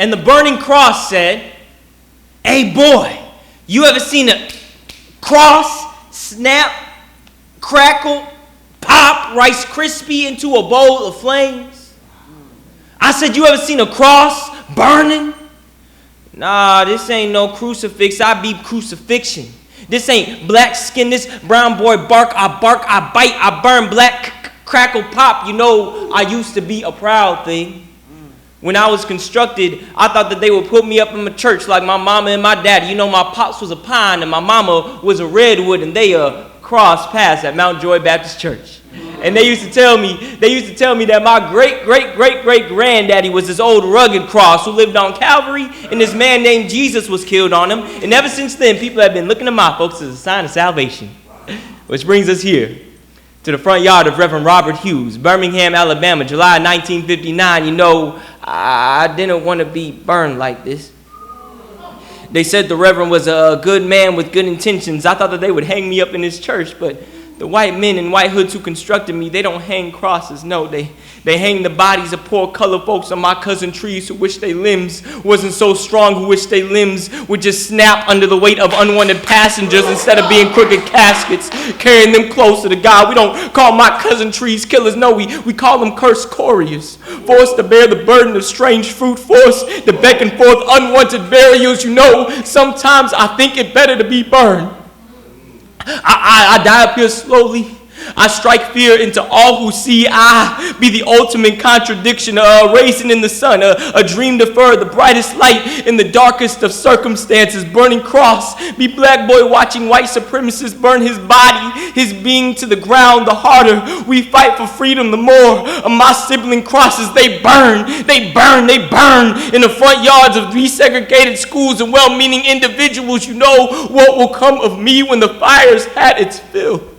And the burning cross said, "Hey boy, you ever seen a cross snap, crackle, pop Rice Krispie into a bowl of flames?" I said, "You ever seen a cross burning?" "Nah, this ain't no crucifix. I be crucifixion. This ain't black skin, this brown boy bark, I bite, I burn, black crackle pop. You know, I used to be a proud thing. When I was constructed, I thought that they would put me up in my church like my mama and my daddy. You know, my pops was a pine and my mama was a redwood, and they crossed paths at Mount Joy Baptist Church. And they used to tell me that my great-great-great-great-granddaddy was this old rugged cross who lived on Calvary, and this man named Jesus was killed on him. And ever since then, people have been looking to my folks as a sign of salvation. Which brings us here to the front yard of Reverend Robert Hughes, Birmingham, Alabama, July 1959. You know, I didn't want to be burned like this. They said the Reverend was a good man with good intentions. I thought that they would hang me up in his church, but the white men in white hoods who constructed me, they don't hang crosses. No, they hang the bodies of poor colored folks on my cousin trees who wish their limbs wasn't so strong, who wish their limbs would just snap under the weight of unwanted passengers instead of being crooked caskets, carrying them closer to God. We don't call my cousin trees killers. No, we call them cursed couriers, forced to bear the burden of strange fruit, forced to beckon forth unwanted burials. You know, sometimes I think it better to be burned. I die up here slowly. I strike fear into all who see. I be the ultimate contradiction, a raisin in the sun, a dream deferred, the brightest light in the darkest of circumstances, burning cross. Be black boy watching white supremacists burn his body, his being to the ground. The harder we fight for freedom, the more of my sibling crosses they burn in the front yards of desegregated schools and well-meaning individuals. You know what will come of me when the fire's had its fill.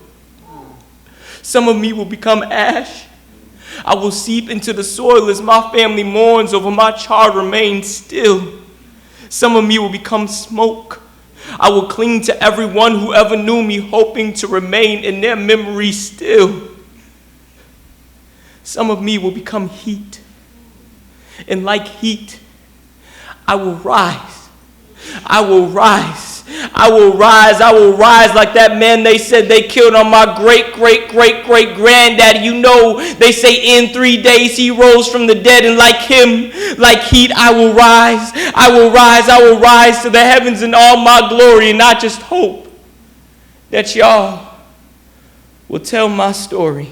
Some of me will become ash. I will seep into the soil as my family mourns over my charred remains still. Some of me will become smoke. I will cling to everyone who ever knew me, hoping to remain in their memory still. Some of me will become heat. And like heat, I will rise. I will rise. I will rise like that man they said they killed on my great-great-great-great-granddaddy. You know, they say in 3 days he rose from the dead, and like him, like heat, I will rise to the heavens in all my glory, and I just hope that y'all will tell my story